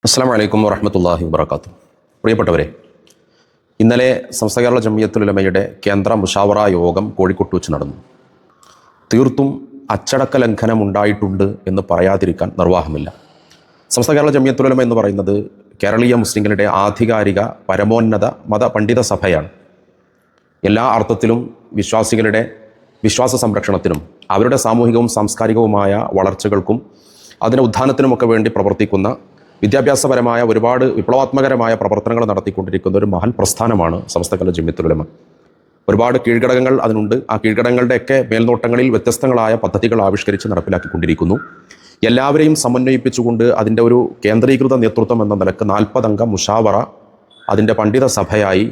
അസ്സലാമു അലൈക്കും വറഹ്മത്തുള്ളാഹി വബറകാതുഹു. പ്രിയപ്പെട്ടവരെ, ഇന്നലെ സമസ്ത കേരള ജംഇയ്യത്തുൽ ഉലമയുടെ കേന്ദ്ര മുശാവറ യോഗം കോഴിക്കോട്ട് വെച്ച് നടന്നു. തീർത്തും അച്ചടക്ക ലംഘനം ഉണ്ടായിട്ടുണ്ട് എന്ന് പറയാതിരിക്കാൻ നിർവാഹമില്ല. സമസ്ത കേരള ജംഇയ്യത്തുൽ ഉലമ എന്ന് പറയുന്നത് കേരളീയ മുസ്ലിങ്ങളുടെ ആധികാരിക പരമോന്നത മത പണ്ഡിത സഭയാണ്. എല്ലാ അർത്ഥത്തിലും വിശ്വാസികളുടെ വിശ്വാസ സംരക്ഷണത്തിനും അവരുടെ സാമൂഹികവും സാംസ്കാരികവുമായ വളർച്ചകൾക്കും അതിൻ്റെ ഉത്ഥാനത്തിനുമൊക്കെ വേണ്ടി പ്രവർത്തിക്കുന്ന വിദ്യാഭ്യാസപരമായ ഒരുപാട് വിപ്ലവാത്മകരമായ പ്രവർത്തനങ്ങൾ നടത്തിക്കൊണ്ടിരിക്കുന്ന ഒരു മഹൽ പ്രസ്ഥാനമാണ് സമസ്ത കേരള ജംഇയ്യത്തുൽ ഉലമ. ഒരുപാട് കീഴ്ഘടകങ്ങൾ അതിനുണ്ട്. ആ കീഴ്ഘടകങ്ങളുടെയൊക്കെ മേൽനോട്ടങ്ങളിൽ വ്യത്യസ്തങ്ങളായ പദ്ധതികൾ ആവിഷ്കരിച്ച് നടപ്പിലാക്കിക്കൊണ്ടിരിക്കുന്നു. എല്ലാവരെയും സമന്വയിപ്പിച്ചുകൊണ്ട് അതിൻ്റെ ഒരു കേന്ദ്രീകൃത നേതൃത്വം എന്ന നിലക്ക് 40 അംഗ മുശാവറ അതിൻ്റെ പണ്ഡിത സഭയായി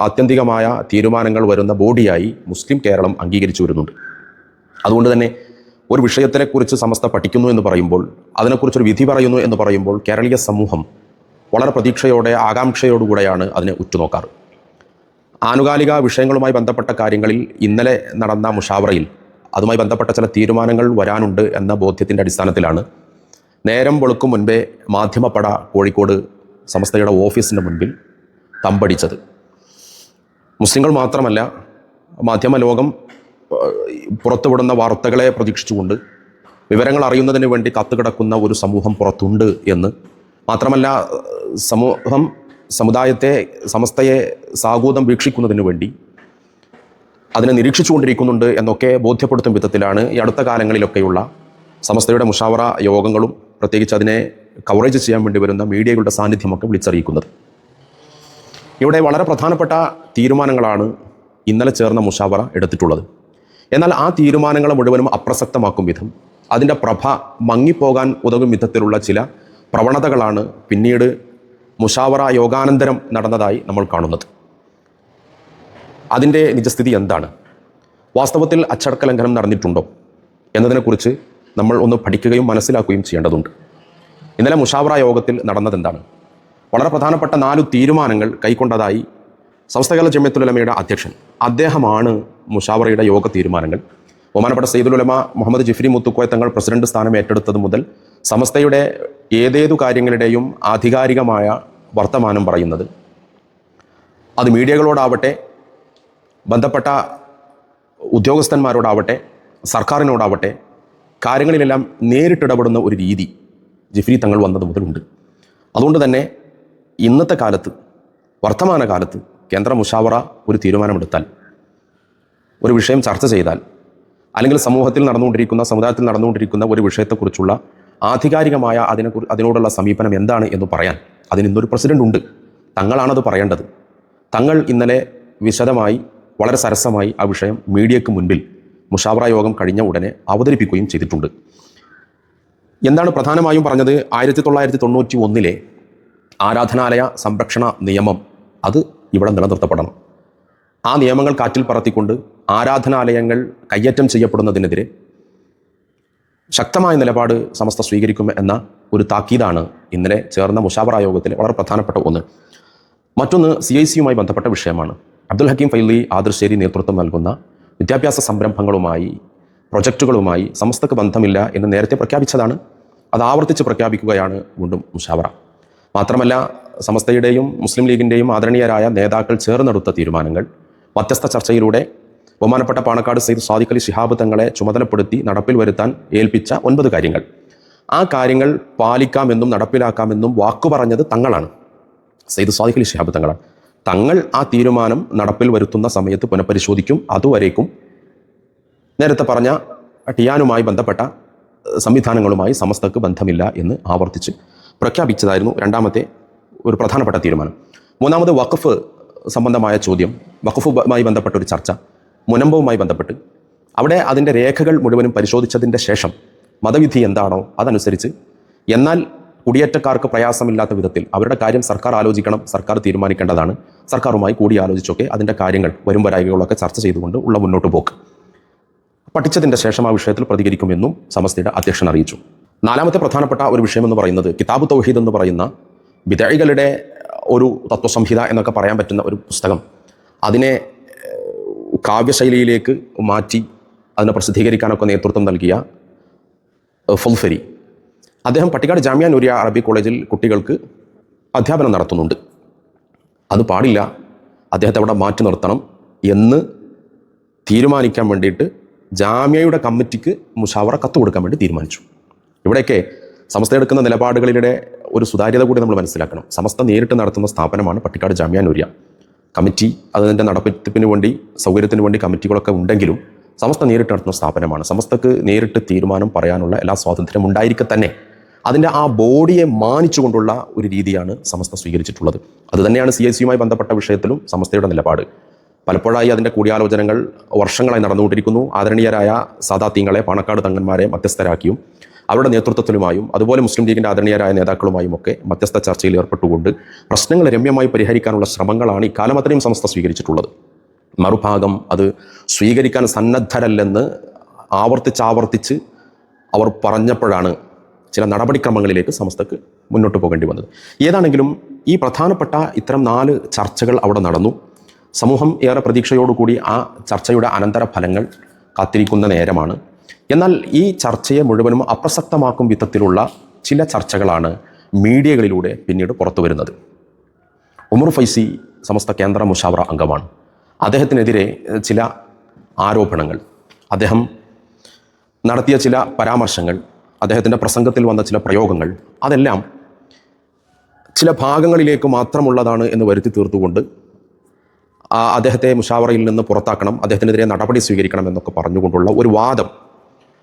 ആത്യന്തികമായ തീരുമാനങ്ങൾ വരുന്ന ബോഡിയായി മുസ്ലിം കേരളം അംഗീകരിച്ചു വരുന്നുണ്ട്. അതുകൊണ്ട് തന്നെ ഒരു വിഷയത്തെക്കുറിച്ച് സമസ്ത പഠിക്കുന്നു എന്ന് പറയുമ്പോൾ, അതിനെക്കുറിച്ചൊരു വിധി പറയുന്നു എന്ന് പറയുമ്പോൾ കേരളീയ സമൂഹം വളരെ പ്രതീക്ഷയോടെ ആകാംക്ഷയോടുകൂടെയാണ് അതിനെ ഉറ്റുനോക്കാറ്. ആനുകാലിക വിഷയങ്ങളുമായി ബന്ധപ്പെട്ട കാര്യങ്ങളിൽ ഇന്നലെ നടന്ന മുഷാവറയിൽ അതുമായി ബന്ധപ്പെട്ട ചില തീരുമാനങ്ങൾ വരാനുണ്ട് എന്ന ബോധ്യത്തിൻ്റെ അടിസ്ഥാനത്തിലാണ് നേരം വെളുക്കും മുൻപേ മാധ്യമപ്പട കോഴിക്കോട് സമസ്തയുടെ ഓഫീസിൻ്റെ മുൻപിൽ തമ്പടിച്ചത്. മുസ്ലിങ്ങൾ മാത്രമല്ല, മാധ്യമ ലോകം പുറത്തുവിടുന്ന വാർത്തകളെ പ്രതീക്ഷിച്ചുകൊണ്ട് വിവരങ്ങൾ അറിയുന്നതിന് വേണ്ടി കാത്തുകിടക്കുന്ന ഒരു സമൂഹം പുറത്തുണ്ട് എന്ന് മാത്രമല്ല, സമുദായത്തെ സമസ്തയെ സാഗൂതം വീക്ഷിക്കുന്നതിന് വേണ്ടി അതിനെ നിരീക്ഷിച്ചുകൊണ്ടിരിക്കുന്നുണ്ട് എന്നൊക്കെ ബോധ്യപ്പെടുത്തും വിധത്തിലാണ് ഈ അടുത്ത കാലങ്ങളിലൊക്കെയുള്ള സമസ്തയുടെ മുഷാവറ യോഗങ്ങളും പ്രത്യേകിച്ച് അതിനെ കവറേജ് ചെയ്യാൻ വേണ്ടി വരുന്ന മീഡിയകളുടെ സാന്നിധ്യമൊക്കെ വിളിച്ചറിയിക്കുന്നത്. ഇവിടെ വളരെ പ്രധാനപ്പെട്ട തീരുമാനങ്ങളാണ് ഇന്നലെ ചേർന്ന മുഷാവറ എടുത്തിട്ടുള്ളത്. എന്നാൽ ആ തീരുമാനങ്ങൾ മുഴുവനും അപ്രസക്തമാക്കും വിധം, അതിൻ്റെ പ്രഭ മങ്ങിപ്പോകാൻ ഉതകും വിധത്തിലുള്ള ചില പ്രവണതകളാണ് പിന്നീട് മുഷാവറ യോഗാനന്തരം നടന്നതായി നമ്മൾ കാണുന്നത്. അതിൻ്റെ നിജസ്ഥിതി എന്താണ്? വാസ്തവത്തിൽ അച്ചടക്ക ലംഘനം നടന്നിട്ടുണ്ടോ എന്നതിനെക്കുറിച്ച് നമ്മൾ ഒന്ന് പഠിക്കുകയും മനസ്സിലാക്കുകയും ചെയ്യേണ്ടതുണ്ട്. ഇന്നലെ മുഷാവറ യോഗത്തിൽ നടന്നതെന്താണ്? വളരെ പ്രധാനപ്പെട്ട 4 തീരുമാനങ്ങൾ കൈക്കൊണ്ടതായി സമസ്ത കേരള ജംഇയ്യത്തുൽ ഉലമയുടെ അധ്യക്ഷൻ, അദ്ദേഹമാണ് മുഷാവറയുടെ യോഗ തീരുമാനങ്ങൾ. ബഹുമാനപ്പെട്ട സയ്യിദുൽ ഉലമ മുഹമ്മദ് ജിഫ്രി മുത്തുക്കോയ തങ്ങൾ പ്രസിഡന്റ് സ്ഥാനം ഏറ്റെടുത്തത് മുതൽ സമസ്തയുടെ ഏതേതു കാര്യങ്ങളുടെയും ആധികാരികമായ വർത്തമാനം പറയുന്നത്, അത് മീഡിയകളോടാവട്ടെ, ബന്ധപ്പെട്ട ഉദ്യോഗസ്ഥന്മാരോടാവട്ടെ, സർക്കാരിനോടാവട്ടെ, കാര്യങ്ങളിലെല്ലാം നേരിട്ടിടപെടുന്ന ഒരു രീതി ജിഫ്രി തങ്ങൾ വന്നത് മുതലുണ്ട്. അതുകൊണ്ട് തന്നെ ഇന്നത്തെ കാലത്ത്, വർത്തമാനകാലത്ത് കേന്ദ്ര മുഷാവറ ഒരു തീരുമാനമെടുത്താൽ, ഒരു വിഷയം ചർച്ച ചെയ്താൽ, അല്ലെങ്കിൽ സമുദായത്തിൽ നടന്നുകൊണ്ടിരിക്കുന്ന ഒരു വിഷയത്തെക്കുറിച്ചുള്ള ആധികാരികമായ അതിനോടുള്ള സമീപനം എന്താണ് എന്ന് പറയാൻ അതിന് ഇന്നൊരു പ്രസിഡന്റ് ഉണ്ട്. തങ്ങളാണത് പറയേണ്ടത്. തങ്ങൾ ഇന്നലെ വിശദമായി വളരെ സരസമായി ആ വിഷയം മീഡിയയ്ക്ക് മുൻപിൽ മുഷാവറ യോഗം കഴിഞ്ഞ ഉടനെ അവതരിപ്പിക്കുകയും ചെയ്തിട്ടുണ്ട്. എന്താണ് പ്രധാനമായും പറഞ്ഞത്? 1991 ആരാധനാലയ സംരക്ഷണ നിയമം അത് ഇവിടെ നിലനിർത്തപ്പെടണം. ആ നിയമങ്ങൾ കാറ്റിൽ പറത്തിക്കൊണ്ട് ആരാധനാലയങ്ങൾ കയ്യേറ്റം ചെയ്യപ്പെടുന്നതിനെതിരെ ശക്തമായ നിലപാട് സമസ്ത സ്വീകരിക്കും എന്ന ഒരു താക്കീതാണ് ഇന്നലെ ചേർന്ന മുഷാവറ യോഗത്തിലെ വളരെ പ്രധാനപ്പെട്ട ഒന്ന്. മറ്റൊന്ന് CIC-യുമായി ബന്ധപ്പെട്ട വിഷയമാണ്. അബ്ദുൽ ഹക്കീം ഫൈലി ആദർശേരി നേതൃത്വം നൽകുന്ന വിദ്യാഭ്യാസ സംരംഭങ്ങളുമായി, പ്രൊജക്റ്റുകളുമായി സമസ്തക്ക് ബന്ധമില്ല എന്ന് നേരത്തെ പ്രഖ്യാപിച്ചതാണ്. അത് ആവർത്തിച്ച് പ്രഖ്യാപിക്കുകയാണ് വീണ്ടും മുഷാവറ. മാത്രമല്ല, സമസ്തയുടെയും മുസ്ലിം ലീഗിൻ്റെയും ആദരണീയരായ നേതാക്കൾ ചേർന്നെടുത്ത തീരുമാനങ്ങൾ മധ്യസ്ഥ ചർച്ചയിലൂടെ ബഹുമാനപ്പെട്ട പാണക്കാട് സയ്യിദ് സാദിഖ് അലി ശിഹാബ് തങ്ങളെ ചുമതലപ്പെടുത്തി നടപ്പിൽ വരുത്താൻ ഏൽപ്പിച്ച 9 കാര്യങ്ങൾ, ആ കാര്യങ്ങൾ പാലിക്കാമെന്നും നടപ്പിലാക്കാമെന്നും വാക്കു പറഞ്ഞത് തങ്ങളാണ്, സയ്യിദ് സാദിഖ് അലി ശിഹാബ് തങ്ങളാണ്. തങ്ങൾ ആ തീരുമാനം നടപ്പിൽ വരുത്തുന്ന സമയത്ത് പുനഃപരിശോധിക്കും. അതുവരേക്കും നേരത്തെ പറഞ്ഞ ടിയാനുമായി ബന്ധപ്പെട്ട സംവിധാനങ്ങളുമായി സമസ്തക്ക് ബന്ധമില്ല എന്ന് ആവർത്തിച്ച് പ്രഖ്യാപിച്ചതായിരുന്നു രണ്ടാമത്തെ ഒരു പ്രധാനപ്പെട്ട തീരുമാനം. മൂന്നാമത് വഖഫ് സംബന്ധമായ ചോദ്യം, വഖഫുമായി ബന്ധപ്പെട്ട ഒരു ചർച്ച, മുനമ്പവുമായി ബന്ധപ്പെട്ട് അവിടെ അതിൻ്റെ രേഖകൾ മുഴുവനും പരിശോധിച്ചതിൻ്റെ ശേഷം മതവിധി എന്താണോ അതനുസരിച്ച്, എന്നാൽ കുടിയേറ്റക്കാർക്ക് പ്രയാസമില്ലാത്ത വിധത്തിൽ അവരുടെ കാര്യം സർക്കാർ ആലോചിക്കണം, സർക്കാർ തീരുമാനിക്കേണ്ടതാണ്, സർക്കാരുമായി കൂടി ആലോചിച്ചൊക്കെ അതിൻ്റെ കാര്യങ്ങൾ വരും വരായികളൊക്കെ ചർച്ച ചെയ്തുകൊണ്ട് ഉള്ള മുന്നോട്ട് പോക്ക് പഠിച്ചതിൻ്റെ ശേഷം ആ വിഷയത്തിൽ പ്രതികരിക്കുമെന്നും സമസ്തയുടെ അധ്യക്ഷൻ അറിയിച്ചു. നാലാമത്തെ പ്രധാനപ്പെട്ട ഒരു വിഷയമെന്ന് പറയുന്നത് കിതാബ് തൗഹീദ് എന്ന് പറയുന്ന ബിദ്അകളുടെ ഒരു തത്വസംഹിത എന്നൊക്കെ പറയാൻ പറ്റുന്ന ഒരു പുസ്തകം, അതിനെ കാവ്യശൈലിയിലേക്ക് മാറ്റി അതിനെ പ്രസിദ്ധീകരിക്കാനൊക്കെ നേതൃത്വം നൽകിയ ഫുൽഫരി, അദ്ദേഹം പട്ടിക്കാട് ജാമിയ നൂരിയ അറബി കോളേജിൽ കുട്ടികൾക്ക് അധ്യാപനം നടത്തുന്നുണ്ട്. അത് പാടില്ല, അദ്ദേഹത്തെ അവിടെ മാറ്റി നിർത്തണം എന്ന് തീരുമാനിക്കാൻ വേണ്ടിയിട്ട് ജാമ്യയുടെ കമ്മിറ്റിക്ക് മുഷാവറ കത്ത് കൊടുക്കാൻ വേണ്ടി തീരുമാനിച്ചു. ഇവിടെയൊക്കെ സമസ്ത എടുക്കുന്ന നിലപാടുകളിലെ ഒരു സുതാര്യത കൂടി നമ്മൾ മനസ്സിലാക്കണം. സമസ്ത നേരിട്ട് നടത്തുന്ന സ്ഥാപനമാണ് പട്ടിക്കാട് ജാമിയ നൂരിയ. കമ്മിറ്റി അതിൻ്റെ നടത്തിപ്പിന് വേണ്ടി സൗകര്യത്തിന് വേണ്ടി കമ്മിറ്റികളൊക്കെ ഉണ്ടെങ്കിലും സമസ്ത നേരിട്ട് നടത്തുന്ന സ്ഥാപനമാണ്. സമസ്തക്ക് നേരിട്ട് തീരുമാനം പറയാനുള്ള എല്ലാ സ്വാതന്ത്ര്യം ഉണ്ടായിരിക്കെ തന്നെ അതിൻ്റെ ആ ബോഡിയെ മാനിച്ചുകൊണ്ടുള്ള ഒരു രീതിയാണ് സമസ്ത സ്വീകരിച്ചിട്ടുള്ളത്. അതുതന്നെയാണ് CIC-യുമായി ബന്ധപ്പെട്ട വിഷയത്തിലും സമസ്തയുടെ നിലപാട്. പലപ്പോഴായി അതിൻ്റെ കൂടിയാലോചനകൾ വർഷങ്ങളായി നടന്നുകൊണ്ടിരിക്കുന്നു. ആദരണീയരായ സാദാത്യങ്ങളെ, പാണക്കാട് തങ്ങന്മാരെ മധ്യസ്ഥരാക്കിയും അവരുടെ നേതൃത്വത്തിലുമായും അതുപോലെ മുസ്ലിം ലീഗിൻ്റെ ആദരണീയരായ നേതാക്കളുമായും ഒക്കെ മധ്യസ്ഥ ചർച്ചയിൽ ഏർപ്പെട്ടുകൊണ്ട് പ്രശ്നങ്ങൾ രമ്യമായി പരിഹരിക്കാനുള്ള ശ്രമങ്ങളാണ് ഇക്കാലം അത്രയും സമസ്ത സ്വീകരിച്ചിട്ടുള്ളത്. മറുഭാഗം അത് സ്വീകരിക്കാൻ സന്നദ്ധരല്ലെന്ന് ആവർത്തിച്ച് അവർ പറഞ്ഞപ്പോഴാണ് ചില നടപടിക്രമങ്ങളിലേക്ക് സമസ്തക്ക് മുന്നോട്ട് പോകേണ്ടി വന്നത്. ഏതാണെങ്കിലും ഈ പ്രധാനപ്പെട്ട ഇത്തരം 4 ചർച്ചകൾ അവിടെ നടന്നു. സമൂഹം ഏറെ പ്രതീക്ഷയോടുകൂടി ആ ചർച്ചയുടെ അനന്തര ഫലങ്ങൾ കാത്തിരിക്കുന്ന നേരമാണ്. എന്നാൽ ഈ ചർച്ചയെ മുഴുവനും അപ്രസക്തമാക്കും വിധത്തിലുള്ള ചില ചർച്ചകളാണ് മീഡിയകളിലൂടെ പിന്നീട് പുറത്തു വരുന്നത്. ഉമർ ഫൈസി സമസ്ത കേന്ദ്ര മുഷാവറ അംഗമാണ്. അദ്ദേഹത്തിനെതിരെ ചില ആരോപണങ്ങൾ, അദ്ദേഹം നടത്തിയ ചില പരാമർശങ്ങൾ, അദ്ദേഹത്തിൻ്റെ പ്രസംഗത്തിൽ വന്ന ചില പ്രയോഗങ്ങൾ, അതെല്ലാം ചില ഭാഗങ്ങളിലേക്ക് മാത്രമുള്ളതാണ് എന്ന് വരുത്തി തീർത്തുകൊണ്ട് അദ്ദേഹത്തെ മുഷാവറയിൽ നിന്ന് പുറത്താക്കണം, അദ്ദേഹത്തിനെതിരെ നടപടി സ്വീകരിക്കണം എന്നൊക്കെ പറഞ്ഞുകൊണ്ടുള്ള ഒരു വാദം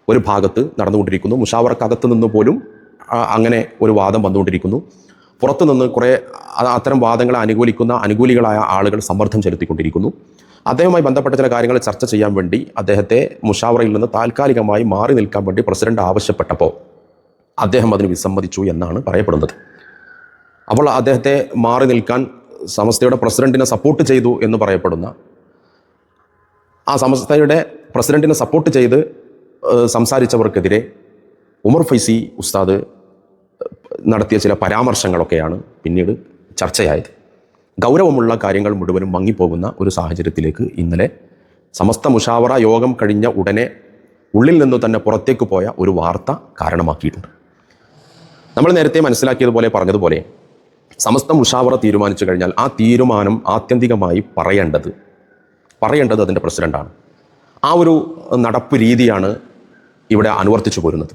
ഒരു ഭാഗത്ത് നടന്നുകൊണ്ടിരിക്കുന്നു. മുഷാവറക്കകത്ത് നിന്ന് പോലും അങ്ങനെ ഒരു വാദം വന്നുകൊണ്ടിരിക്കുന്നു. പുറത്തു നിന്ന് കുറേ അത്തരം വാദങ്ങളെ അനുകൂലികളായ ആളുകൾ സമ്മർദ്ദം ചെലുത്തിക്കൊണ്ടിരിക്കുന്നു. അദ്ദേഹവുമായി ബന്ധപ്പെട്ട ചില കാര്യങ്ങൾ ചർച്ച ചെയ്യാൻ വേണ്ടി അദ്ദേഹത്തെ മുഷാവറയിൽ നിന്ന് താൽക്കാലികമായി മാറി നിൽക്കാൻ വേണ്ടി പ്രസിഡന്റ് ആവശ്യപ്പെട്ടപ്പോൾ അദ്ദേഹം അതിന് വിസമ്മതിച്ചു എന്നാണ് പറയപ്പെടുന്നത്. അപ്പോൾ അദ്ദേഹത്തെ മാറി നിൽക്കാൻ സമസ്തയുടെ പ്രസിഡന്റിനെ സപ്പോർട്ട് ചെയ്തു എന്ന് പറയപ്പെടുന്ന ആ സമസ്തയുടെ പ്രസിഡന്റിനെ സപ്പോർട്ട് ചെയ്ത് സംസാരിച്ചവർക്കെതിരെ ഉമർ ഫൈസി ഉസ്താദ് നടത്തിയ ചില പരാമർശങ്ങളൊക്കെയാണ് പിന്നീട് ചർച്ചയായത്. ഗൗരവമുള്ള കാര്യങ്ങൾ മുഴുവനും മങ്ങിപ്പോകുന്ന ഒരു സാഹചര്യത്തിലേക്ക് ഇന്നലെ സമസ്ത മുഷാവറ യോഗം കഴിഞ്ഞ ഉടനെ ഉള്ളിൽ നിന്ന് തന്നെ പുറത്തേക്ക് പോയ ഒരു വാർത്ത കാരണമാക്കിയിട്ടുണ്ട്. നമ്മൾ നേരത്തെ മനസ്സിലാക്കിയതുപോലെ പറഞ്ഞതുപോലെ സമസ്ത മുഷാവറ തീരുമാനിച്ചു കഴിഞ്ഞാൽ ആ തീരുമാനം ആത്യന്തികമായി പറയേണ്ടത് അതിൻ്റെ പ്രസിഡന്റാണ്. ആ ഒരു നടപ്പ് രീതിയാണ് ഇവിടെ അനുവർത്തിച്ചു പോരുന്നത്.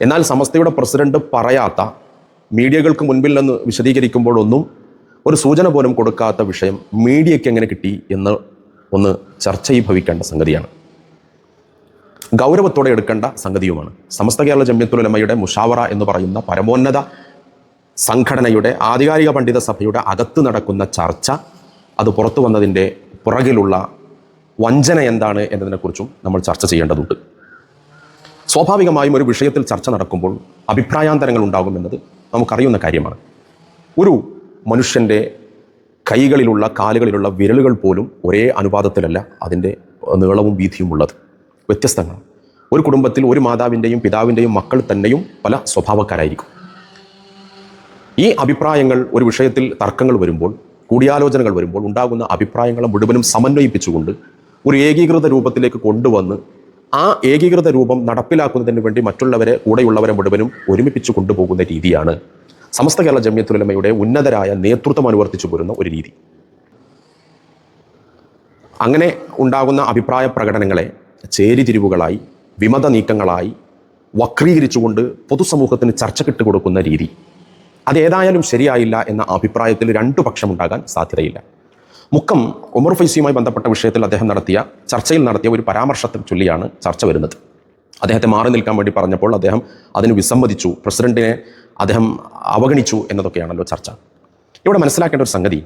എന്നാൽ സമസ്തയുടെ പ്രസിഡന്റ് പറയാത്ത, മീഡിയകൾക്ക് മുൻപിൽ നിന്ന് വിശദീകരിക്കുമ്പോഴൊന്നും ഒരു സൂചന പോലും കൊടുക്കാത്ത വിഷയം മീഡിയയ്ക്ക് എങ്ങനെ കിട്ടി എന്ന് ഒന്ന് ചർച്ചയീഭവിക്കേണ്ട സംഗതിയാണ്, ഗൗരവത്തോടെ എടുക്കേണ്ട സംഗതിയുമാണ്. സമസ്ത കേരള ജംഇയ്യത്തുൽ ഉലമയുടെ മുഷാവറ എന്ന് പറയുന്ന പരമോന്നത സംഘടനയുടെ ആധികാരിക പണ്ഡിത സഭയുടെ അകത്ത് നടക്കുന്ന ചർച്ച, അത് പുറത്തു വന്നതിൻ്റെ പുറകിലുള്ള വഞ്ചന എന്താണ് എന്നതിനെക്കുറിച്ചും നമ്മൾ ചർച്ച ചെയ്യേണ്ടതുണ്ട്. സ്വാഭാവികമായും ഒരു വിഷയത്തിൽ ചർച്ച നടക്കുമ്പോൾ അഭിപ്രായാന്തരങ്ങൾ ഉണ്ടാകുമെന്നത് നമുക്കറിയുന്ന കാര്യമാണ്. ഒരു മനുഷ്യൻ്റെ കൈകളിലുള്ള കാലുകളിലുള്ള വിരലുകൾ പോലും ഒരേ അനുപാതത്തിലല്ല അതിൻ്റെ നീളവും വീതിയും ഉള്ളത്, വ്യത്യസ്തങ്ങൾ. ഒരു കുടുംബത്തിൽ ഒരു മാതാവിൻ്റെയും പിതാവിൻ്റെയും മക്കൾ തന്നെയും പല സ്വഭാവക്കാരായിരിക്കും. ഈ അഭിപ്രായങ്ങൾ ഒരു വിഷയത്തിൽ തർക്കങ്ങൾ വരുമ്പോൾ, കൂടിയാലോചനകൾ വരുമ്പോൾ ഉണ്ടാകുന്ന അഭിപ്രായങ്ങളെ മുഴുവനും സമന്വയിപ്പിച്ചുകൊണ്ട് ഒരു ഏകീകൃത രൂപത്തിലേക്ക് കൊണ്ടുവന്ന് ആ ഏകീകൃത രൂപം നടപ്പിലാക്കുന്നതിന് വേണ്ടി മറ്റുള്ളവരെ, കൂടെയുള്ളവരെ മുഴുവനും ഒരുമിപ്പിച്ചു കൊണ്ടുപോകുന്ന രീതിയാണ് സമസ്ത കേരള ജംഇയ്യത്തുൽ ഉലമയുടെ ഉന്നതരായ നേതൃത്വം അനുവർത്തിച്ചു പോരുന്ന ഒരു രീതി. അങ്ങനെ ഉണ്ടാകുന്ന അഭിപ്രായ പ്രകടനങ്ങളെ ചേരിതിരിവുകളായി, വിമത നീക്കങ്ങളായി വക്രീകരിച്ചുകൊണ്ട് പൊതുസമൂഹത്തിന് ചർച്ചക്കിട്ട് കൊടുക്കുന്ന രീതി, അതേതായാലും ശരിയായില്ല എന്ന അഭിപ്രായത്തിൽ 2 പക്ഷമുണ്ടാകാൻ സാധ്യതയില്ല. മുക്കം ഉമർ ഫൈസിയുമായി ബന്ധപ്പെട്ട വിഷയത്തിൽ അദ്ദേഹം ചർച്ചയിൽ നടത്തിയ ഒരു പരാമർശത്തെ ചൊല്ലിയാണ് ചർച്ച വരുന്നത്. അദ്ദേഹത്തെ മാറി നിൽക്കാൻ വേണ്ടി പറഞ്ഞപ്പോൾ അദ്ദേഹം അതിന് വിസമ്മതിച്ചു, പ്രസിഡന്റിനെ അദ്ദേഹം അവഗണിച്ചു എന്നതൊക്കെയാണല്ലോ ചർച്ച. ഇവിടെ മനസ്സിലാക്കേണ്ട ഒരു സംഗതി,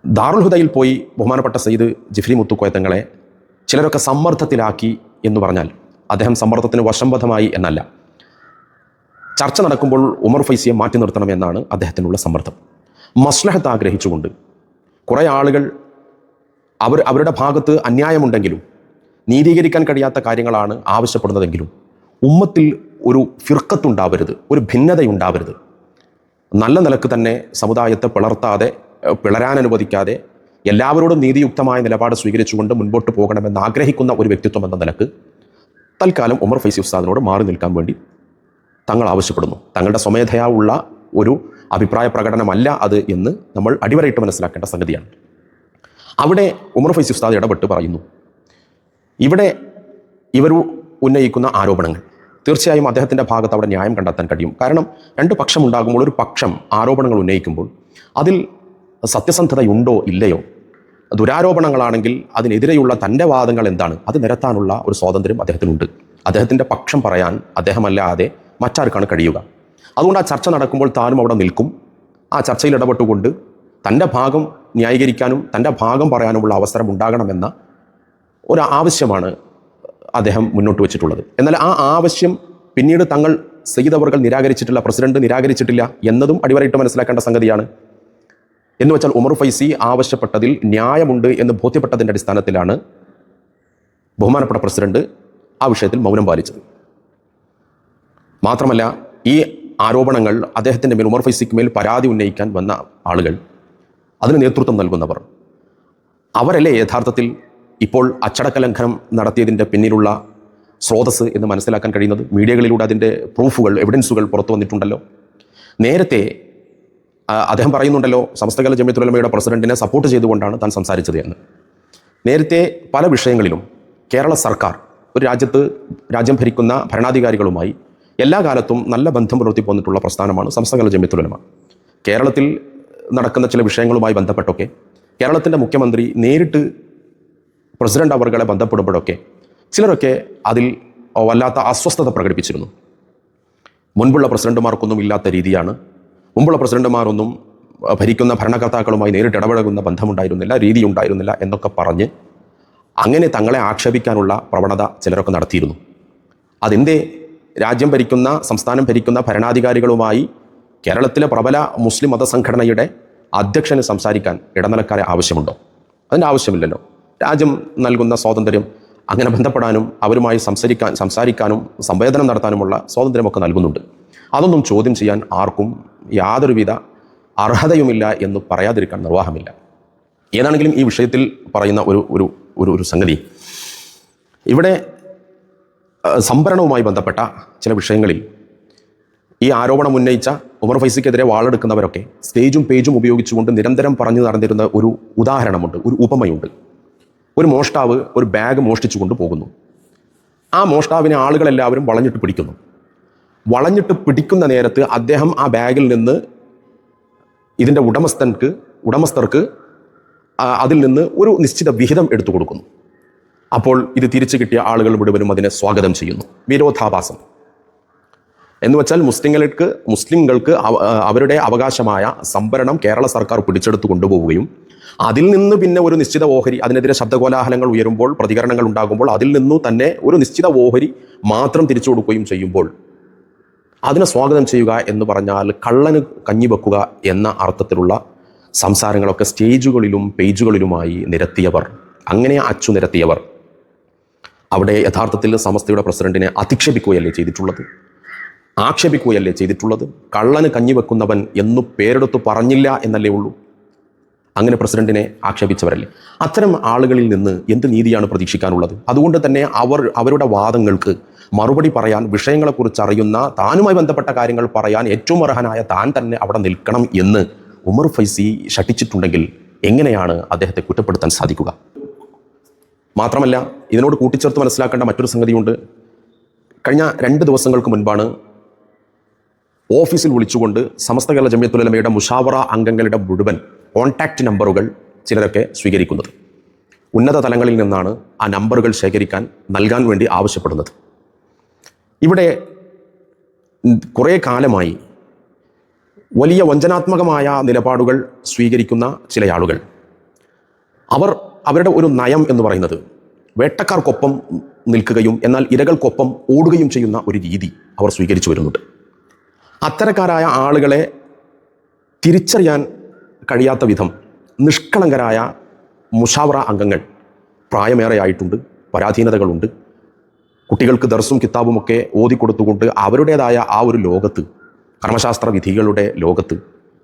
ദാറുൽ ഹുദയിൽ പോയി ബഹുമാനപ്പെട്ട സയ്യിദ് ജിഫ്രി മുത്തുക്കോയ ചിലരൊക്കെ സമ്മർദ്ദത്തിലാക്കി എന്ന് പറഞ്ഞാൽ അദ്ദേഹം സമ്മർദ്ദത്തിന് വശംവദമായി എന്നല്ല. ചർച്ച നടക്കുമ്പോൾ ഉമർ ഫൈസിയെ മാറ്റി നിർത്തണമെന്നാണ് അദ്ദേഹത്തിനുള്ള സമ്മർദ്ദം. മസ്ലഹത്ത് ആഗ്രഹിച്ചുകൊണ്ട് കുറേ ആളുകൾ അവരുടെ ഭാഗത്ത് അന്യായമുണ്ടെങ്കിലും നീതീകരിക്കാൻ കഴിയാത്ത കാര്യങ്ങളാണ് ആവശ്യപ്പെടുന്നതെങ്കിലും ഉമ്മത്തിൽ ഒരു ഫിർക്കത്തുണ്ടാവരുത്, ഒരു ഭിന്നതയുണ്ടാവരുത്, നല്ല നിലക്ക് തന്നെ സമുദായത്തെ പിളരാൻ അനുവദിക്കാതെ എല്ലാവരോടും നീതിയുക്തമായ നിലപാട് സ്വീകരിച്ചുകൊണ്ട് മുൻപോട്ട് പോകണമെന്ന് ആഗ്രഹിക്കുന്ന ഒരു വ്യക്തിത്വം എന്ന നിലക്ക് തൽക്കാലം ഉമർ ഫൈസി ഉസ്താദിനോട് മാറി നിൽക്കാൻ വേണ്ടി തങ്ങൾ ആവശ്യപ്പെടുന്നു. തങ്ങളുടെ സ്വമേധയാ ഉള്ള ഒരു അഭിപ്രായ പ്രകടനമല്ല അത് എന്ന് നമ്മൾ അടിവരയിട്ട് മനസ്സിലാക്കേണ്ട സംഗതിയാണ്. അവിടെ ഉമർ ഫൈസി ഉസ്താദ് ഇടപെട്ട് പറയുന്നു, ഇവിടെ ഇവർ ഉന്നയിക്കുന്ന ആരോപണങ്ങൾ തീർച്ചയായും അദ്ദേഹത്തിൻ്റെ ഭാഗത്ത് അവിടെ ന്യായം കണ്ടെത്താൻ കഴിയും. കാരണം രണ്ട് പക്ഷമുണ്ടാകുമ്പോൾ ഒരു പക്ഷം ആരോപണങ്ങൾ ഉന്നയിക്കുമ്പോൾ അതിൽ സത്യസന്ധതയുണ്ടോ ഇല്ലയോ, ദുരാരോപണങ്ങളാണെങ്കിൽ അതിനെതിരെയുള്ള തൻ്റെ വാദങ്ങൾ എന്താണ്, അത് നിരത്താനുള്ള ഒരു സ്വാതന്ത്ര്യം അദ്ദേഹത്തിനുണ്ട്. അദ്ദേഹത്തിൻ്റെ പക്ഷം പറയാൻ അദ്ദേഹമല്ലാതെ മറ്റാർക്കാണ് കഴിയുക. അതുകൊണ്ട് ആ ചർച്ച നടക്കുമ്പോൾ താനും അവിടെ നിൽക്കും. ആ ചർച്ചയിൽ ഇടപെട്ടുകൊണ്ട് തൻ്റെ ഭാഗം ന്യായീകരിക്കാനും തൻ്റെ ഭാഗം പറയാനുമുള്ള അവസരം ഉണ്ടാകണമെന്ന ഒരു ആവശ്യമാണ് അദ്ദേഹം മുന്നോട്ട് വെച്ചിട്ടുള്ളത്. എന്നാൽ ആ ആവശ്യം പിന്നീട് തങ്ങൾ സയ്യിദ് അവർകൾ നിരാകരിച്ചിട്ടില്ല, പ്രസിഡന്റ് നിരാകരിച്ചിട്ടില്ല എന്നതും അടിവരയിട്ട് മനസ്സിലാക്കേണ്ട സംഗതിയാണ്. എന്ന് വെച്ചാൽ ഉമർ ഫൈസി ആവശ്യപ്പെട്ടതിൽ ന്യായമുണ്ട് എന്ന് ബോധ്യപ്പെട്ടതിൻ്റെ അടിസ്ഥാനത്തിലാണ് ബഹുമാനപ്പെട്ട പ്രസിഡന്റ് ആ വിഷയത്തിൽ മൗനം പാലിച്ചത്. മാത്രമല്ല, ഈ ആരോപണങ്ങൾ അദ്ദേഹത്തിൻ്റെ മേൽ, ഉമർ ഫൈസിക്ക് മേൽ പരാതി ഉന്നയിക്കാൻ വന്ന ആളുകൾ, അതിന് നേതൃത്വം നൽകുന്നവർ, അവരല്ലേ യഥാർത്ഥത്തിൽ ഇപ്പോൾ അച്ചടക്ക ലംഘനം നടത്തിയതിൻ്റെ പിന്നിലുള്ള സ്രോതസ് എന്ന് മനസ്സിലാക്കാൻ കഴിയുന്നത്? മീഡിയകളിലൂടെ അതിൻ്റെ പ്രൂഫുകൾ, എവിഡൻസുകൾ പുറത്തു വന്നിട്ടുണ്ടല്ലോ. നേരത്തെ അദ്ദേഹം പറയുന്നുണ്ടല്ലോ, സമസ്ത കേരള ജമിയത്തുൽ ഉലമയുടെ പ്രസിഡന്റിനെ സപ്പോർട്ട് ചെയ്തുകൊണ്ടാണ് താൻ സംസാരിച്ചത് എന്ന്. നേരത്തെ പല വിഷയങ്ങളിലും കേരള സർക്കാർ, ഒരു രാജ്യം ഭരിക്കുന്ന ഭരണാധികാരികളുമായി എല്ലാ കാലത്തും നല്ല ബന്ധം പുലർത്തി പോന്നിട്ടുള്ള പ്രസ്ഥാനമാണ് സമസ്ത കേരള ജമിയത്തുൽ ഉലമ. കേരളത്തിൽ നടക്കുന്ന ചില വിഷയങ്ങളുമായി ബന്ധപ്പെട്ടൊക്കെ കേരളത്തിൻ്റെ മുഖ്യമന്ത്രി നേരിട്ട് പ്രസിഡന്റ് അവർകളെ ബന്ധപ്പെടുമ്പോഴൊക്കെ ചിലരൊക്കെ അതിൽ വല്ലാത്ത അസ്വസ്ഥത പ്രകടിപ്പിച്ചിരുന്നു. മുൻപുള്ള പ്രസിഡന്റുമാർക്കൊന്നും ഇല്ലാത്ത രീതിയാണ്, മുമ്പുള്ള പ്രസിഡന്റുമാരൊന്നും ഭരിക്കുന്ന ഭരണകർത്താക്കളുമായി നേരിട്ട് ഇടപഴകുന്ന ബന്ധമുണ്ടായിരുന്നില്ല, രീതി ഉണ്ടായിരുന്നില്ല എന്നൊക്കെ പറഞ്ഞ് അങ്ങനെ തങ്ങളെ ആക്ഷേപിക്കാനുള്ള പ്രവണത ചിലരൊക്കെ നടത്തിയിരുന്നു. അതെന്തേ രാജ്യം ഭരിക്കുന്ന, സംസ്ഥാനം ഭരിക്കുന്ന ഭരണാധികാരികളുമായി കേരളത്തിലെ പ്രബല മുസ്ലിം മതസംഘടനയുടെ അധ്യക്ഷന് സംസാരിക്കാൻ ഇടനിലക്കാരെ ആവശ്യമുണ്ടോ? അതിൻ്റെ ആവശ്യമില്ലല്ലോ. രാജ്യം നൽകുന്ന സ്വാതന്ത്ര്യം, അങ്ങനെ ബന്ധപ്പെടാനും അവരുമായി സംസാരിക്കാനും സംവേദനം നടത്താനുമുള്ള സ്വാതന്ത്ര്യമൊക്കെ നൽകുന്നുണ്ട്. അതൊന്നും ചോദ്യം ചെയ്യാൻ ആർക്കും യാതൊരുവിധ അർഹതയുമില്ല എന്ന് പറയാതിരിക്കാൻ നിർവാഹമില്ല. ഏതാണെങ്കിലും ഈ വിഷയത്തിൽ പറയുന്ന ഒരു സംഗതി, ഇവിടെ സംഭരണവുമായി ബന്ധപ്പെട്ട ചില വിഷയങ്ങളിൽ ഈ ആരോപണം ഉന്നയിച്ച ഉമർ ഫൈസിക്കെതിരെ വാളെടുക്കുന്നവരൊക്കെ സ്റ്റേജും പേജും ഉപയോഗിച്ചുകൊണ്ട് നിരന്തരം പറഞ്ഞു നടന്നിരുന്ന ഒരു ഉദാഹരണമുണ്ട്, ഒരു ഉപമയുണ്ട്. ഒരു മോഷ്ടാവ് ഒരു ബാഗ് മോഷ്ടിച്ചു കൊണ്ട് പോകുന്നു. ആ മോഷ്ടാവിനെ ആളുകളെല്ലാവരും വളഞ്ഞിട്ട് പിടിക്കുന്നു. വളഞ്ഞിട്ട് പിടിക്കുന്ന നേരത്ത് അദ്ദേഹം ആ ബാഗിൽ നിന്ന് ഇതിൻ്റെ ഉടമസ്ഥർക്ക് അതിൽ നിന്ന് ഒരു നിശ്ചിത വിഹിതം എടുത്തു കൊടുക്കുന്നു. അപ്പോൾ ഇത് തിരിച്ചു കിട്ടിയ ആളുകൾ മുഴുവനും അതിനെ സ്വാഗതം ചെയ്യുന്നു. വിരോധാഭാസം എന്ന് വെച്ചാൽ മുസ്ലിങ്ങൾക്ക് അവരുടെ അവകാശമായ സംഭരണം കേരള സർക്കാർ പിടിച്ചെടുത്ത് കൊണ്ടുപോവുകയും അതിൽ നിന്ന് പിന്നെ ഒരു നിശ്ചിത ഓഹരി, അതിനെതിരെ ശബ്ദകോലാഹലങ്ങൾ ഉയരുമ്പോൾ, പ്രതികരണങ്ങൾ ഉണ്ടാകുമ്പോൾ അതിൽ നിന്നു തന്നെ ഒരു നിശ്ചിത ഓഹരി മാത്രം തിരിച്ചു കൊടുക്കുകയും ചെയ്യുമ്പോൾ അതിനെ സ്വാഗതം ചെയ്യുക എന്ന് പറഞ്ഞാൽ കള്ളന് കഞ്ഞി വെക്കുക എന്ന അർത്ഥത്തിലുള്ള സംസാരങ്ങളൊക്കെ സ്റ്റേജുകളിലും പേജുകളിലുമായി നിരത്തിയവർ, അങ്ങനെ അച്ചു നിരത്തിയവർ അവിടെ യഥാർത്ഥത്തിൽ സമസ്തയുടെ പ്രസിഡന്റിനെ അധിക്ഷേപിക്കുകയല്ലേ ചെയ്തിട്ടുള്ളത്, ആക്ഷേപിക്കുകയല്ലേ ചെയ്തിട്ടുള്ളത്. കള്ളന് കഞ്ഞി വെക്കുന്നവൻ എന്നു പേരെടുത്ത് പറഞ്ഞില്ല എന്നല്ലേ ഉള്ളൂ. അങ്ങനെ പ്രസിഡന്റിനെ ആക്ഷേപിച്ചവരല്ലേ. അത്തരം ആളുകളിൽ നിന്ന് എന്ത് നീതിയാണ് പ്രതീക്ഷിക്കാനുള്ളത്? അതുകൊണ്ട് തന്നെ അവരുടെ വാദങ്ങൾക്ക് മറുപടി പറയാൻ, വിഷയങ്ങളെക്കുറിച്ച് അറിയുന്ന, താനുമായി ബന്ധപ്പെട്ട കാര്യങ്ങൾ പറയാൻ ഏറ്റവും അർഹനായ താൻ തന്നെ അവിടെ നിൽക്കണം എന്ന് ഉമർ ഫൈസി ശഠിച്ചിട്ടുണ്ടെങ്കിൽ എങ്ങനെയാണ് അദ്ദേഹത്തെ കുറ്റപ്പെടുത്താൻ സാധിക്കുക? മാത്രമല്ല, ഇതിനോട് കൂട്ടിച്ചേർത്ത് മനസ്സിലാക്കേണ്ട മറ്റൊരു സംഗതിയുണ്ട്. കഴിഞ്ഞ 2 ദിവസങ്ങൾക്ക് മുൻപാണ് ഓഫീസിൽ വിളിച്ചുകൊണ്ട് സമസ്ത കേരള ജമിയത്തുൽ ഉലമയുടെ മുഷാവറ അംഗങ്ങളുടെ മുഴുവൻ കോൺടാക്റ്റ് നമ്പറുകൾ ചിലരൊക്കെ സ്വീകരിക്കുന്നത്. ഉന്നത തലങ്ങളിൽ നിന്നാണ് ആ നമ്പറുകൾ നൽകാൻ വേണ്ടി ആവശ്യപ്പെടുന്നത്. ഇവിടെ കുറേ കാലമായി വലിയ വഞ്ചനാത്മകമായ നിലപാടുകൾ സ്വീകരിക്കുന്ന ചില ആളുകൾ, അവരുടെ ഒരു നയം എന്ന് പറയുന്നത് വേട്ടക്കാർക്കൊപ്പം നിൽക്കുകയും എന്നാൽ ഇരകൾക്കൊപ്പം ഓടുകയും ചെയ്യുന്ന ഒരു രീതി അവർ സ്വീകരിച്ചു വരുന്നുണ്ട്. അത്തരക്കാരായ ആളുകളെ തിരിച്ചറിയാൻ കഴിയാത്ത വിധം നിഷ്കളങ്കരായ മുഷാവറ അംഗങ്ങൾ പ്രായമേറെയായിട്ടുണ്ട്, പരാധീനതകളുണ്ട്. കുട്ടികൾക്ക് ദർസും കിതാബുമൊക്കെ ഓതിക്കൊടുത്തുകൊണ്ട് അവരുടേതായ ആ ഒരു ലോകത്ത്, കർമ്മശാസ്ത്ര വിധികളുടെ ലോകത്ത്,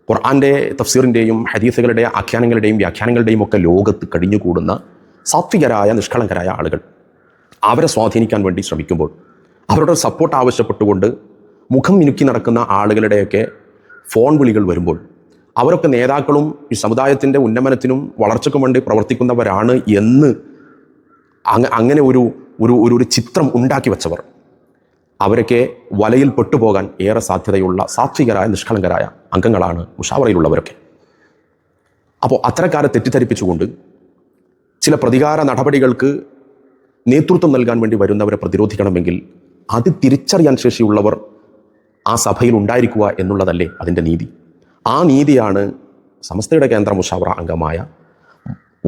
ഖുർആൻ്റെ തഫ്സീറിൻ്റെയും ഹദീസുകളുടെ ആഖ്യാനങ്ങളുടെയും വ്യാഖ്യാനങ്ങളുടെയും ഒക്കെ ലോകത്ത് കഴിഞ്ഞുകൂടുന്ന സാത്വികരായ നിഷ്കളങ്കരായ ആളുകൾ അവരെ സ്വാധീനിക്കാൻ വേണ്ടി ശ്രമിക്കുമ്പോൾ, അവരുടെ സപ്പോർട്ട് ആവശ്യപ്പെട്ടുകൊണ്ട് മുഖം മിനുക്കി നടക്കുന്ന ആളുകളുടെയൊക്കെ ഫോൺ വിളികൾ വരുമ്പോൾ അവരൊക്കെ നേതാക്കളും ഈ സമുദായത്തിൻ്റെ ഉന്നമനത്തിനും വളർച്ചയ്ക്കും വേണ്ടി പ്രവർത്തിക്കുന്നവരാണ് എന്ന് അങ്ങനെ ഒരു ഒരു ഒരു ചിത്രം ഉണ്ടാക്കി വെച്ചവർ, അവരൊക്കെ വലയിൽ പെട്ടുപോകാൻ ഏറെ സാധ്യതയുള്ള സാത്വികരായ നിഷ്കളങ്കരായ അംഗങ്ങളാണ് മുഷാവറയിലുള്ളവരൊക്കെ. അപ്പോൾ അത്തരക്കാരെ തെറ്റിദ്ധരിപ്പിച്ചുകൊണ്ട് ചില പ്രതികാര നടപടികൾക്ക് നേതൃത്വം നൽകാൻ വേണ്ടി വരുന്നവരെ പ്രതിരോധിക്കണമെങ്കിൽ അത് തിരിച്ചറിയാൻ ശേഷിയുള്ളവർ ആ സഭയിൽ ഉണ്ടായിരിക്കുക എന്നുള്ളതല്ലേ അതിൻ്റെ നീതി. ആ നീതിയാണ് സമസ്തയുടെ കേന്ദ്ര മുഷാവറ അംഗമായ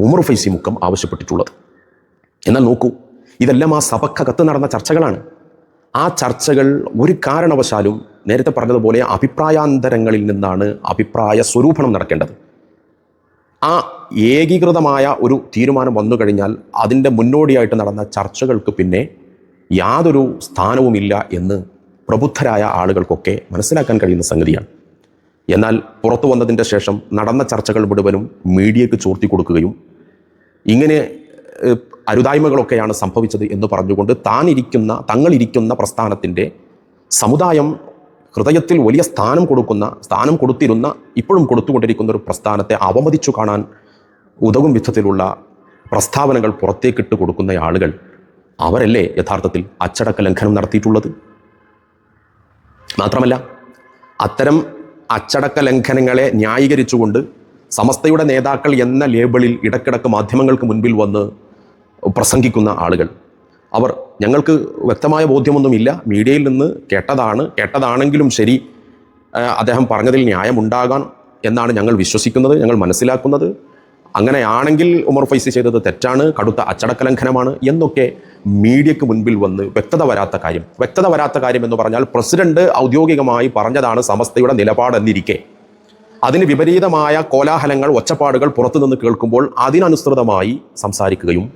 ഉമർ ഫൈസി മുക്കം ആവശ്യപ്പെട്ടിട്ടുള്ളത്. എന്നാൽ നോക്കൂ, ഇതെല്ലാം ആ സഭക്കകത്ത് നടന്ന ചർച്ചകളാണ്. ആ ചർച്ചകൾ ഒരു കാരണവശാലും നേരത്തെ പറഞ്ഞതുപോലെ അഭിപ്രായാന്തരങ്ങളിൽ നിന്നാണ് അഭിപ്രായ സ്വരൂപണം നടക്കേണ്ടത്. ആ ഏകീകൃതമായ ഒരു തീരുമാനം വന്നു കഴിഞ്ഞാൽ അതിൻ്റെ മുന്നോടിയായിട്ട് നടന്ന ചർച്ചകൾക്ക് പിന്നെ യാതൊരു സ്ഥാനവുമില്ല എന്ന് പ്രബുദ്ധരായ ആളുകൾക്കൊക്കെ മനസ്സിലാക്കാൻ കഴിയുന്ന സംഗതിയാണ്. എന്നാൽ പുറത്തു വന്നതിൻ്റെ ശേഷം നടന്ന ചർച്ചകൾ മുഴുവനും മീഡിയയ്ക്ക് ചോർത്തി കൊടുക്കുകയും ഇങ്ങനെ അരുതായ്മകളൊക്കെയാണ് സംഭവിച്ചത് എന്ന് പറഞ്ഞുകൊണ്ട് തങ്ങളിരിക്കുന്ന പ്രസ്ഥാനത്തിൻ്റെ സമുദായം ഹൃദയത്തിൽ വലിയ സ്ഥാനം കൊടുത്തിരുന്ന ഇപ്പോഴും കൊടുത്തുകൊണ്ടിരിക്കുന്ന ഒരു പ്രസ്ഥാനത്തെ അവമതിച്ചു കാണാൻ ഉതകും വിധത്തിലുള്ള പ്രസ്താവനകൾ പുറത്തേക്കിട്ട് കൊടുക്കുന്ന ആളുകൾ അവരല്ലേ യഥാർത്ഥത്തിൽ അച്ചടക്ക ലംഘനം നടത്തിയിട്ടുള്ളത്. മാത്രമല്ല, അത്തരം അച്ചടക്ക ലംഘനങ്ങളെ ന്യായീകരിച്ചുകൊണ്ട് സമസ്തയുടെ നേതാക്കൾ എന്ന ലേബിളിൽ ഇടക്കിടക്ക് മാധ്യമങ്ങൾക്ക് മുൻപിൽ വന്ന് പ്രസംഗിക്കുന്ന ആളുകൾ, അവർ ഞങ്ങൾക്ക് വ്യക്തമായ ബോധ്യമൊന്നുമില്ല, മീഡിയയിൽ നിന്ന് കേട്ടതാണെങ്കിലും ശരി, അദ്ദേഹം പറഞ്ഞതിൽ ന്യായമുണ്ടാകാൻ എന്നാണ് ഞങ്ങൾ വിശ്വസിക്കുന്നത്, ഞങ്ങൾ മനസ്സിലാക്കുന്നത്, അങ്ങനെയാണെങ്കിൽ ഉമർ ഫൈസി ചെയ്തത് തെറ്റാണ്, കടുത്ത അച്ചടക്ക ലംഘനമാണ് എന്നൊക്കെ മീഡിയയ്ക്ക് മുൻപിൽ വന്ന് വ്യക്തത വരാത്ത കാര്യം എന്ന് പറഞ്ഞാൽ പ്രസിഡന്റ് ഔദ്യോഗികമായി പറഞ്ഞതാണ് സമസ്തയുടെ നിലപാടെന്നിരിക്കെ അതിന് വിപരീതമായ കോലാഹലങ്ങൾ, ഒച്ചപ്പാടുകൾ പുറത്തുനിന്ന് കേൾക്കുമ്പോൾ അതിനനുസൃതമായി സംസാരിക്കുകയും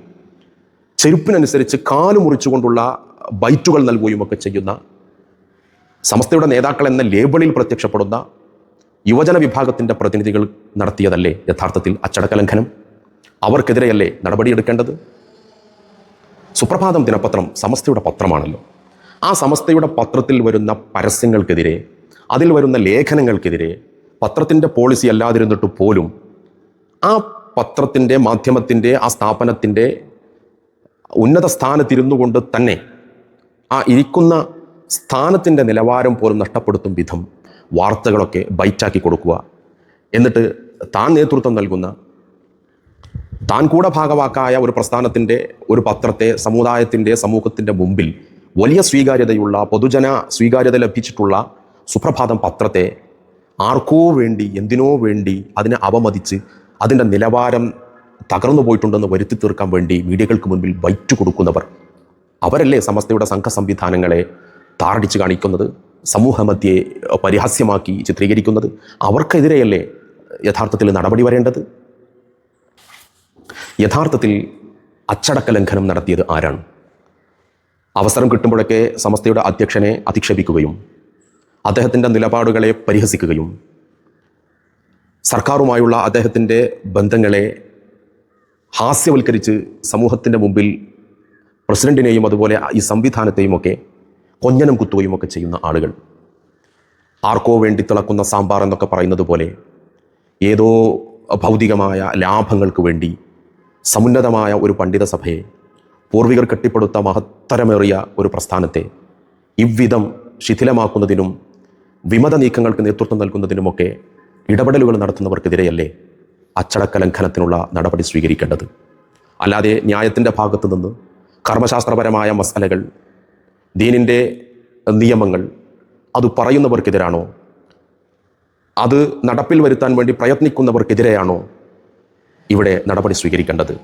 ചെരുപ്പിനനുസരിച്ച് കാലു മുറിച്ചുകൊണ്ടുള്ള ബൈറ്റുകൾ നൽകുകയും ഒക്കെ ചെയ്യുന്ന സമസ്തയുടെ നേതാക്കൾ എന്ന ലേബിളിൽ പ്രത്യക്ഷപ്പെടുന്ന യുവജന വിഭാഗത്തിൻ്റെ പ്രതിനിധികൾ നടത്തിയതല്ലേ യഥാർത്ഥത്തിൽ അച്ചടക്ക ലംഘനം? അവർക്കെതിരെയല്ലേ നടപടിയെടുക്കേണ്ടത്? സുപ്രഭാതം ദിനപത്രം സമസ്തയുടെ പത്രമാണല്ലോ. ആ സമസ്തയുടെ പത്രത്തിൽ വരുന്ന പരസ്യങ്ങൾക്കെതിരെ, അതിൽ വരുന്ന ലേഖനങ്ങൾക്കെതിരെ പത്രത്തിൻ്റെ പോളിസി അല്ലാതിരുന്നിട്ട് പോലും ആ പത്രത്തിൻ്റെ, മാധ്യമത്തിൻ്റെ, ആ സ്ഥാപനത്തിൻ്റെ ഉന്നത സ്ഥാനത്തിരുന്നു കൊണ്ട് തന്നെ ആ ഇരിക്കുന്ന സ്ഥാനത്തിൻ്റെ നിലവാരം പോലും നഷ്ടപ്പെടുത്തും വിധം വാർത്തകളൊക്കെ ബൈറ്റാക്കി കൊടുക്കുക, എന്നിട്ട് താൻ നേതൃത്വം നൽകുന്ന, താൻ കൂടെ ഭാഗവാക്കായ ഒരു പ്രസ്ഥാനത്തിൻ്റെ, ഒരു പത്രത്തെ സമൂഹത്തിൻ്റെ മുമ്പിൽ വലിയ സ്വീകാര്യതയുള്ള, പൊതുജന സ്വീകാര്യത ലഭിച്ചിട്ടുള്ള സുപ്രഭാതം പത്രത്തെ ആർക്കോ വേണ്ടി, എന്തിനോ വേണ്ടി അതിനെ അവമതിച്ച് അതിൻ്റെ നിലവാരം തകർന്നു പോയിട്ടുണ്ടെന്ന് വരുത്തി തീർക്കാൻ വേണ്ടി മീഡിയകൾക്ക് മുൻപിൽ ബൈറ്റ് കൊടുക്കുന്നവർ, അവരല്ലേ സമസ്തയുടെ സംഘ സംവിധാനങ്ങളെ താറടിച്ച് കാണിക്കുന്നത്, സമൂഹമധ്യേ പരിഹാസ്യമാക്കി ചിത്രീകരിക്കുന്നത്? അവർക്കെതിരെയല്ലേ യഥാർത്ഥത്തിൽ നടപടി വരേണ്ടത്? യഥാർത്ഥത്തിൽ അച്ചടക്ക ലംഘനം നടത്തിയത് ആരാണ്? അവസരം കിട്ടുമ്പോഴൊക്കെ സമസ്തയുടെ അധ്യക്ഷനെ അധിക്ഷേപിക്കുകയും അദ്ദേഹത്തിൻ്റെ നിലപാടുകളെ പരിഹസിക്കുകയും സർക്കാരുമായുള്ള അദ്ദേഹത്തിൻ്റെ ബന്ധങ്ങളെ ഹാസ്യവൽക്കരിച്ച് സമൂഹത്തിൻ്റെ മുമ്പിൽ പ്രസിഡന്റിനെയും അതുപോലെ ഈ സംവിധാനത്തെയും ഒക്കെ കൊഞ്ഞനം കുത്തുകയും ഒക്കെ ചെയ്യുന്ന ആളുകൾ, ആർക്കോ വേണ്ടി തിളക്കുന്ന സാമ്പാർ എന്നൊക്കെ പറയുന്നത് പോലെ ഏതോ ഭൗതികമായ ലാഭങ്ങൾക്ക് വേണ്ടി സമുന്നതമായ ഒരു പണ്ഡിത സഭയെ, പൂർവികർ കെട്ടിപ്പടുത്ത മഹത്തരമേറിയ ഒരു പ്രസ്ഥാനത്തെ ഇவ்விധം ശിഥിലമാക്കുന്നതിനും വിമത നീക്കങ്ങൾക്ക് നേതൃത്വം നൽകുന്നതിനുമൊക്കെ ഇടപെടലുകൾ നടത്തുന്നവർക്കെതിരെയല്ലേ അച്ചടക്ക ലംഘനത്തിനുള്ള നടപടി സ്വീകരിക്കേണ്ടത്? അല്ലാതെ ന്യായത്തിൻ്റെ ഭാഗത്തു നിന്ന് കർമ്മശാസ്ത്രപരമായ മസലകൾ, ദീനിൻ്റെ നിയമങ്ങൾ അത് പറയുന്നവർക്കെതിരാണോ, അത് നടപ്പിൽ വരുത്താൻ വേണ്ടി പ്രയത്നിക്കുന്നവർക്കെതിരെയാണോ ഇവിടെ നടപടി സ്വീകരിക്കേണ്ടത്?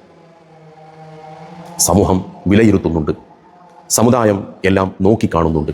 സമൂഹം വിലയിരുത്തുന്നുണ്ട്, സമുദായം എല്ലാം നോക്കിക്കാണുന്നുണ്ട്.